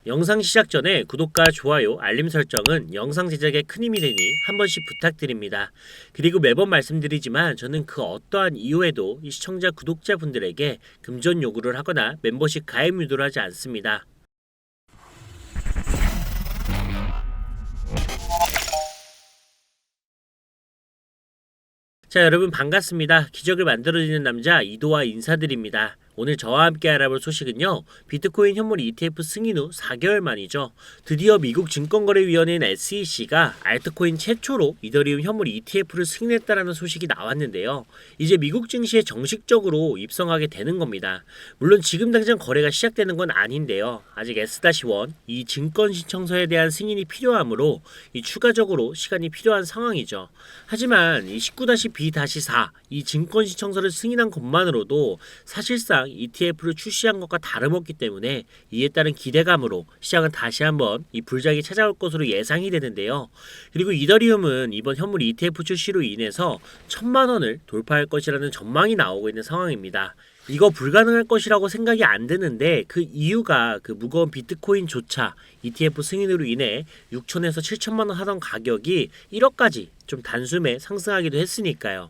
영상 시작 전에 구독과 좋아요, 알림 설정은 영상 제작에 큰 힘이 되니 한 번씩 부탁드립니다. 그리고 매번 말씀드리지만 저는 그 어떠한 이유에도 이 시청자 구독자분들에게 금전 요구를 하거나 멤버십 가입 유도를 하지 않습니다. 자, 여러분 반갑습니다. 기적을 만들어내는 남자 이도와 인사드립니다. 오늘 저와 함께 알아볼 소식은요, 비트코인 현물 ETF 승인 후 4개월 만이죠. 드디어 미국 증권거래위원회인 SEC가 알트코인 최초로 이더리움 현물 ETF를 승인했다라는 소식이 나왔는데요. 이제 미국 증시에 정식적으로 입성하게 되는 겁니다. 물론 지금 당장 거래가 시작되는 건 아닌데요. 아직 S-1 이 증권 신청서에 대한 승인이 필요하므로 이 추가적으로 시간이 필요한 상황이죠. 하지만 이 19-B-4 이 증권 신청서를 승인한 것만으로도 사실상 ETF를 출시한 것과 다름없기 때문에 이에 따른 기대감으로 시장은 다시 한번 이 불작이 찾아올 것으로 예상이 되는데요. 그리고 이더리움은 이번 현물 ETF 출시로 인해서 1000만 원을 돌파할 것이라는 전망이 나오고 있는 상황입니다. 이거 불가능할 것이라고 생각이 안 드는데 그 이유가 그 무거운 비트코인조차 ETF 승인으로 인해 6천에서 7천만 원 하던 가격이 1억까지 좀 단숨에 상승하기도 했으니까요.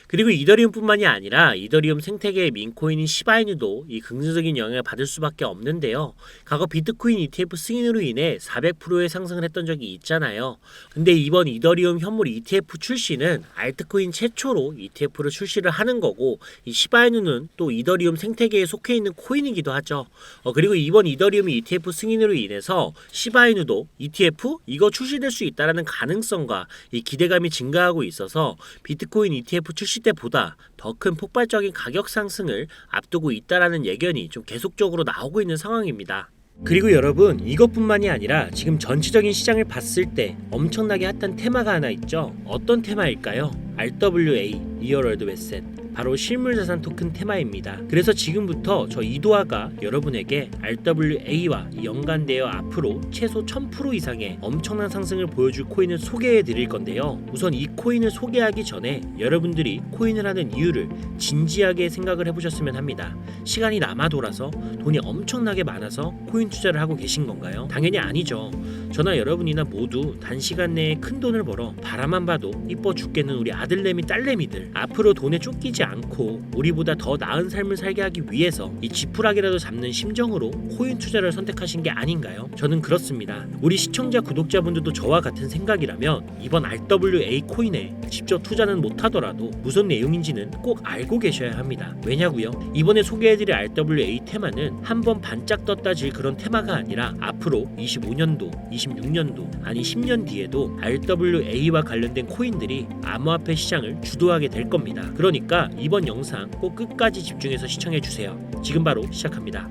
그리고 이더리움뿐만이 아니라 이더리움 생태계의 민코인인 시바이누도 이 긍정적인 영향을 받을 수밖에 없는데요. 과거 비트코인 ETF 승인으로 인해 400%의 상승을 했던 적이 있잖아요. 근데 이번 이더리움 현물 ETF 출시는 알트코인 최초로 ETF를 출시를 하는 거고, 이 시바이누는 또 이더리움 생태계에 속해 있는 코인이기도 하죠. 그리고 이번 이더리움 ETF 승인으로 인해서 시바이누도 ETF 이거 출시될 수 있다라는 가능성과 이 기대감이 증가하고 있어서 비트코인 ETF 출시 때보다 더 큰 폭발적인 가격 상승을 앞두고 있다라는 예견이 좀 계속적으로 나오고 있는 상황입니다. 그리고 여러분, 이것뿐만이 아니라 지금 전체적인 시장을 봤을 때 엄청나게 핫한 테마가 하나 있죠. 어떤 테마일까요? RWA, 리얼 월드 에셋, 바로 실물자산 토큰 테마입니다. 그래서 지금부터 저 이도아가 여러분에게 RWA와 연관되어 앞으로 최소 1000% 이상의 엄청난 상승을 보여줄 코인을 소개해 드릴 건데요. 우선 이 코인을 소개하기 전에 여러분들이 코인을 하는 이유를 진지하게 생각을 해보셨으면 합니다. 시간이 남아 돌아서 돈이 엄청나게 많아서 코인 투자를 하고 계신 건가요? 당연히 아니죠. 저나 여러분이나 모두 단시간 내에 큰 돈을 벌어 바라만 봐도 이뻐 죽겠는 우리 아들내미 딸내미들, 앞으로 돈에 쫓기지 않고 우리보다 더 나은 삶을 살게 하기 위해서 이 지푸라기라도 잡는 심정으로 코인 투자를 선택하신 게 아닌가요? 저는 그렇습니다. 우리 시청자 구독자분들도 저와 같은 생각이라면 이번 RWA 코인에 직접 투자는 못하더라도 무슨 내용인지는 꼭 알고 계셔야 합니다. 왜냐고요? 이번에 소개해드릴 RWA 테마는 한번 반짝 떴다 질 그런 테마가 아니라 앞으로 25년도, 26년도, 아니 10년 뒤에도 RWA와 관련된 코인들이 암호화폐 시장을 주도하게 될 겁니다. 그러니까 이번 영상 꼭 끝까지 집중해서 시청해주세요. 지금 바로 시작합니다.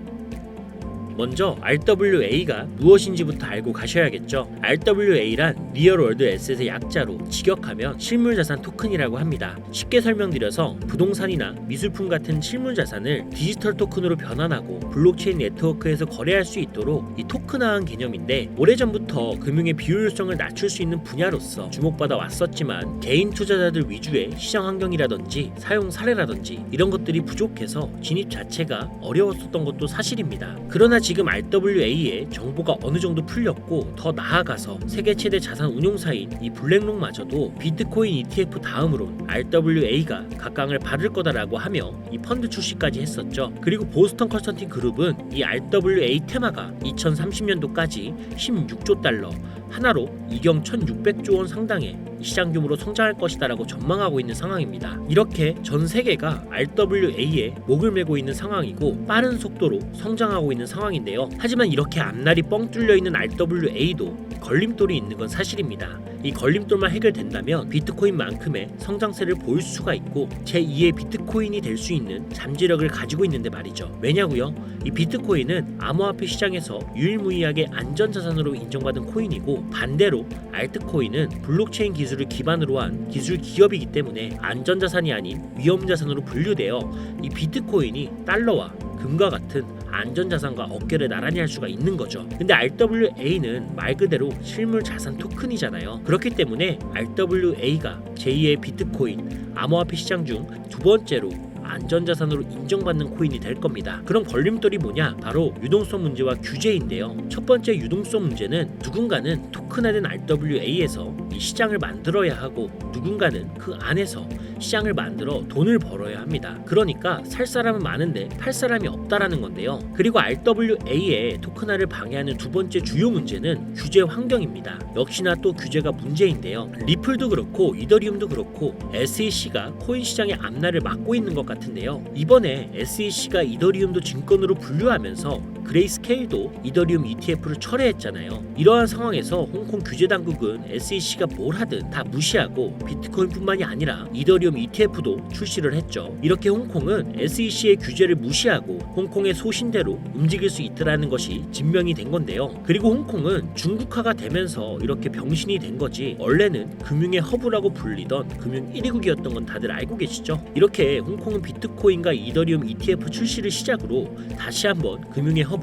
먼저 RWA가 무엇인지부터 알고 가셔야겠죠. RWA란 리얼 월드 에셋의 약자로 직역하면 실물자산 토큰이라고 합니다. 쉽게 설명드려서 부동산이나 미술품 같은 실물자산을 디지털 토큰으로 변환하고 블록체인 네트워크에서 거래할 수 있도록 이 토큰화한 개념인데, 오래전부터 금융의 비효율성을 낮출 수 있는 분야로서 주목받아 왔었지만 개인 투자자들 위주의 시장 환경이라든지 사용 사례라든지 이런 것들이 부족해서 진입 자체가 어려웠었던 것도 사실입니다. 그러나 지금 RWA의 정보가 어느 정도 풀렸고, 더 나아가서 세계 최대 자산 운용사인 이 블랙록마저도 비트코인 ETF 다음으로 RWA가 각광을 받을 거다라고 하며 이 펀드 출시까지 했었죠. 그리고 보스턴 컨설팅 그룹은 이 RWA 테마가 2030년도까지 16조 달러, 하나로 이경 1600조 원 상당의 시장 규모로 성장할 것이다라고 전망하고 있는 상황입니다. 이렇게 전 세계가 RWA에 목을 메고 있는 상황이고 빠른 속도로 성장하고 있는 상황인데요. 하지만 이렇게 앞날이 뻥 뚫려 있는 RWA도 걸림돌이 있는 건 사실입니다. 이 걸림돌만 해결된다면 비트코인만큼의 성장세를 보일 수가 있고 제2의 비트코인이 될 수 있는 잠재력을 가지고 있는데 말이죠. 왜냐고요? 이 비트코인은 암호화폐 시장에서 유일무이하게 안전자산으로 인정받은 코인이고, 반대로 알트코인은 블록체인 기술을 기반으로 한 기술 기업이기 때문에 안전자산이 아닌 위험자산으로 분류되어 이 비트코인이 달러와 금과 같은 안전자산과 어깨를 나란히 할 수가 있는 거죠. 근데 RWA는 말 그대로 실물 자산 토큰이잖아요. 그렇기 때문에 RWA가 제2의 비트코인, 암호화폐 시장 중 두 번째로 안전자산으로 인정받는 코인이 될 겁니다. 그럼 걸림돌이 뭐냐? 바로 유동성 문제와 규제인데요. 첫 번째 유동성 문제는 누군가는 토큰화된 RWA에서 이 시장을 만들어야 하고 누군가는 그 안에서 시장을 만들어 돈을 벌어야 합니다. 그러니까 살 사람은 많은데 팔 사람이 없다라는 건데요. 그리고 RWA의 토큰화를 방해하는 두 번째 주요 문제는 규제 환경입니다. 역시나 또 규제가 문제인데요. 리플도 그렇고 이더리움도 그렇고 SEC가 코인 시장의 앞날을 막고 있는 것 같은데요. 이번에 SEC가 이더리움도 증권으로 분류하면서 그레이스케일도 이더리움 ETF를 철회했잖아요. 이러한 상황에서 홍콩 규제 당국은 SEC가 뭘 하든 다 무시하고 비트코인뿐만이 아니라 이더리움 ETF도 출시를 했죠. 이렇게 홍콩은 SEC의 규제를 무시하고 홍콩의 소신대로 움직일 수 있더라는 것이 증명이 된 건데요. 그리고 홍콩은 중국화가 되면서 이렇게 병신이 된 거지 원래는 금융의 허브라고 불리던 금융 1위국이었던 건 다들 알고 계시죠? 이렇게 홍콩은 비트코인과 이더리움 ETF 출시를 시작으로 다시 한번 금융의 허브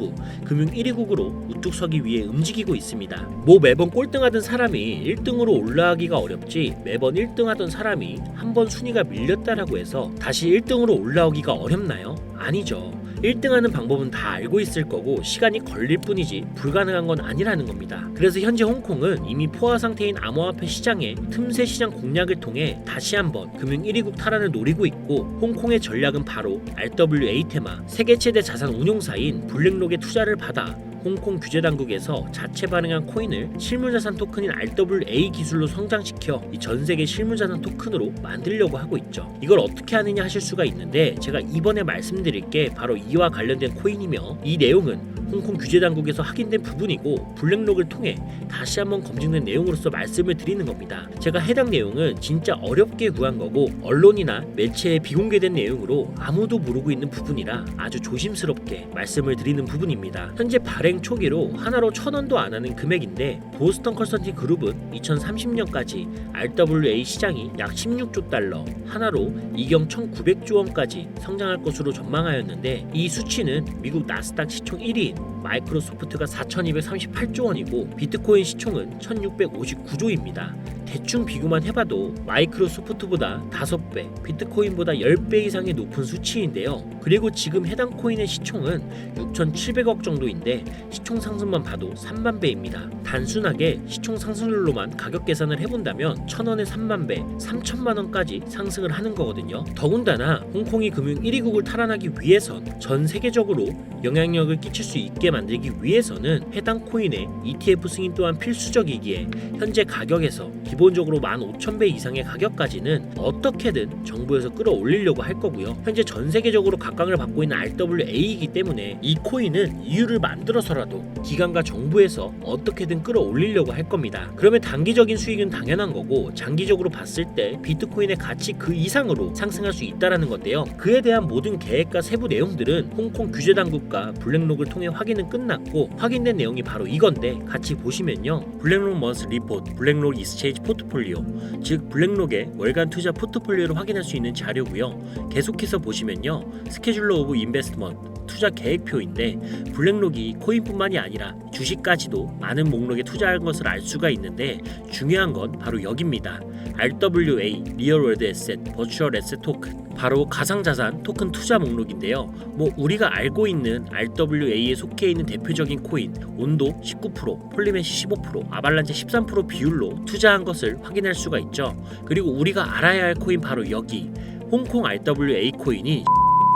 금융 1위국으로 우뚝 서기 위해 움직이고 있습니다. 뭐 매번 꼴등하던 사람이 1등으로 올라가기가 어렵지 매번 1등하던 사람이 한번 순위가 밀렸다라고 해서 다시 1등으로 올라오기가 어렵나요? 아니죠. 1등하는 방법은 다 알고 있을 거고 시간이 걸릴 뿐이지 불가능한 건 아니라는 겁니다. 그래서 현재 홍콩은 이미 포화 상태인 암호화폐 시장의 틈새 시장 공략을 통해 다시 한번 금융 1위국 탈환을 노리고 있고 홍콩의 전략은 바로 RWA 테마 세계 최대 자산 운용사인 블랙록의 투자를 받아 홍콩 규제 당국에서 자체 발행한 코인을 실물자산 토큰인 RWA 기술로 성장시켜 이 전 세계 실물자산 토큰으로 만들려고 하고 있죠. 이걸 어떻게 하느냐 하실 수가 있는데 제가 이번에 말씀드릴 게 바로 이와 관련된 코인이며 이 내용은 홍콩 규제 당국에서 확인된 부분이고 블랙록을 통해 다시 한번 검증된 내용으로서 말씀을 드리는 겁니다. 제가 해당 내용은 진짜 어렵게 구한 거고 언론이나 매체에 비공개된 내용으로 아무도 모르고 있는 부분이라 아주 조심스럽게 말씀을 드리는 부분입니다. 현재 발행 초기로 하나로 1,000원도 안 하는 금액인데 보스턴 컨설팅 그룹은 2030년까지 RWA 시장이 약 16조 달러 하나로 이경 1,900조 원까지 성장할 것으로 전망하였는데 이 수치는 미국 나스닥 시총 1위인 마이크로소프트가 4,238조 원이고 비트코인 시총은 1,659조입니다. 대충 비교만 해봐도 마이크로소프트보다 5배, 비트코인보다 10배 이상의 높은 수치인데요. 그리고 지금 해당 코인의 시총은 6,700억 정도인데 시총 상승만 봐도 3만 배입니다. 단순하게 시총 상승률로만 가격 계산을 해본다면 1,000원에 3만 배, 3천만 원까지 상승을 하는 거거든요. 더군다나 홍콩이 금융 1위국을 탈환하기 위해선 전 세계적으로 영향력을 끼칠 수 있게 만들기 위해서는 해당 코인의 ETF 승인 또한 필수적이기에 현재 가격에서 기본적으로 15,000배 이상의 가격까지는 어떻게든 정부에서 끌어올리려고 할 거고요. 현재 전 세계적으로 각광을 받고 있는 RWA이기 때문에 이 코인은 이유를 만들어서라도 기관과 정부에서 어떻게든 끌어올리려고 할 겁니다. 그러면 단기적인 수익은 당연한 거고 장기적으로 봤을 때 비트코인의 가치 그 이상으로 상승할 수 있다라는 건데요. 그에 대한 모든 계획과 세부 내용들은 홍콩 규제 당국과 블랙록을 통해 확인은 끝났고 확인된 내용이 바로 이건데 같이 보시면요. 블랙록 먼스 리포트, 블랙록 익스체인지 포트폴리오 즉 블랙록의 월간 투자 포트폴리오를 확인할 수 있는 자료고요. 계속해서 보시면요. 스케줄러 오브 인베스트먼트 투자 계획표인데 블랙록이 코인뿐만이 아니라 주식까지도 많은 목록에 투자한 것을 알 수가 있는데 중요한 건 바로 여기입니다. RWA 리얼월드 에셋 버추얼 에셋 토큰 바로 가상자산 토큰 투자 목록인데요. 뭐 우리가 알고 있는 RWA에 속해 있는 대표적인 코인 온도 19%, 폴리메시 15%, 아발란체 13% 비율로 투자한 것을 확인할 수가 있죠. 그리고 우리가 알아야 할 코인 바로 여기 홍콩 RWA 코인이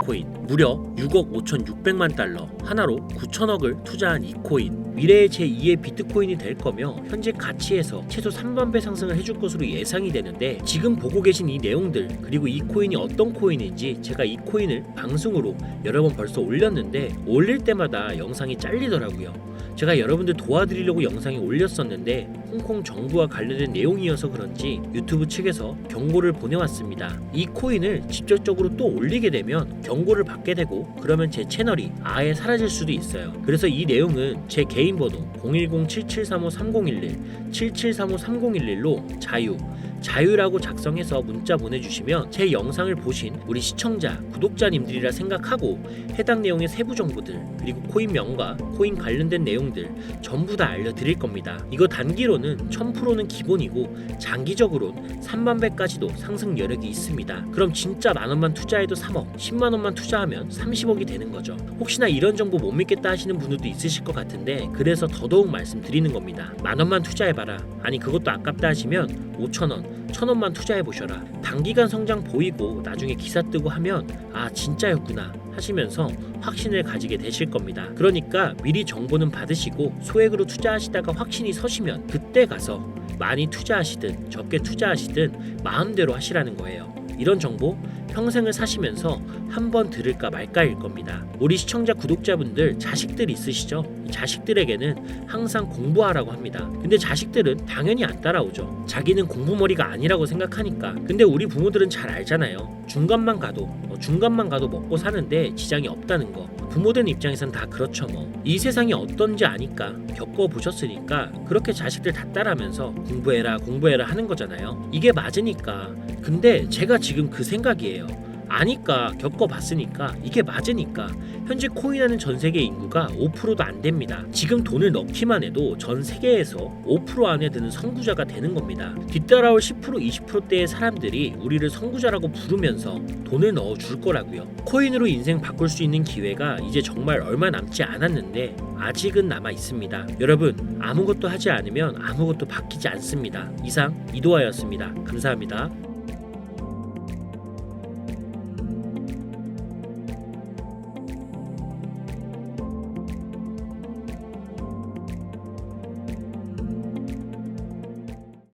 코인 무려 6억 5,600만 달러 하나로 9천억을 투자한 이 코인 미래의 제2의 비트코인이 될 거며 현재 가치에서 최소 3만 배 상승을 해줄 것으로 예상이 되는데 지금 보고 계신 이 내용들 그리고 이 코인이 어떤 코인인지 제가 이 코인을 방송으로 여러 번 벌써 올렸는데 올릴 때마다 영상이 잘리더라고요. 제가 여러분들 도와드리려고 영상이 올렸었는데 홍콩 정부와 관련된 내용이어서 그런지 유튜브 측에서 경고를 보내왔습니다. 이 코인을 직접적으로 또 올리게 되면 경고를 받게 되고 그러면 제 채널이 아예 사라질 수도 있어요. 그래서 이 내용은 제 개인 번호 010-7735-3011 7735-3011로 자유 자유라고 작성해서 문자 보내주시면 제 영상을 보신 우리 시청자, 구독자님들이라 생각하고 해당 내용의 세부 정보들 그리고 코인명과 코인 관련된 내용들 전부 다 알려드릴 겁니다. 이거 단기로는 1000%는 기본이고 장기적으로는 3만배까지도 상승 여력이 있습니다. 그럼 진짜 만원만 투자해도 3억, 10만원만 투자하면 30억이 되는 거죠. 혹시나 이런 정보 못 믿겠다 하시는 분들도 있으실 것 같은데 그래서 더더욱 말씀드리는 겁니다. 만원만 투자해봐라. 아니 그것도 아깝다 하시면 5천원, 1000원만 투자해보셔라. 단기간 성장 보이고 나중에 기사 뜨고 하면 아 진짜였구나 하시면서 확신을 가지게 되실 겁니다. 그러니까 미리 정보는 받으시고 소액으로 투자하시다가 확신이 서시면 그때 가서 많이 투자하시든 적게 투자하시든 마음대로 하시라는 거예요. 이런 정보 평생을 사시면서 한번 들을까 말까일 겁니다. 우리 시청자 구독자분들 자식들 있으시죠? 자식들에게는 항상 공부하라고 합니다. 근데 자식들은 당연히 안 따라오죠. 자기는 공부머리가 아니라고 생각하니까. 근데 우리 부모들은 잘 알잖아요. 중간만 가도 먹고 사는데 지장이 없다는 거. 부모들 입장에선 다 그렇죠 뭐. 이 세상이 어떤지 아니까 겪어보셨으니까 그렇게 자식들 다 따라하면서 공부해라 하는 거잖아요. 이게 맞으니까. 근데 제가 지금 그 생각이에요. 아니까 겪어봤으니까 이게 맞으니까. 현재 코인하는 전 세계 인구가 5%도 안 됩니다. 지금 돈을 넣기만 해도 전 세계에서 5% 안에 드는 선구자가 되는 겁니다. 뒤따라올 10% 20%대의 사람들이 우리를 선구자라고 부르면서 돈을 넣어줄 거라고요. 코인으로 인생 바꿀 수 있는 기회가 이제 정말 얼마 남지 않았는데 아직은 남아 있습니다. 여러분 아무것도 하지 않으면 아무것도 바뀌지 않습니다. 이상 이도하였습니다. 감사합니다.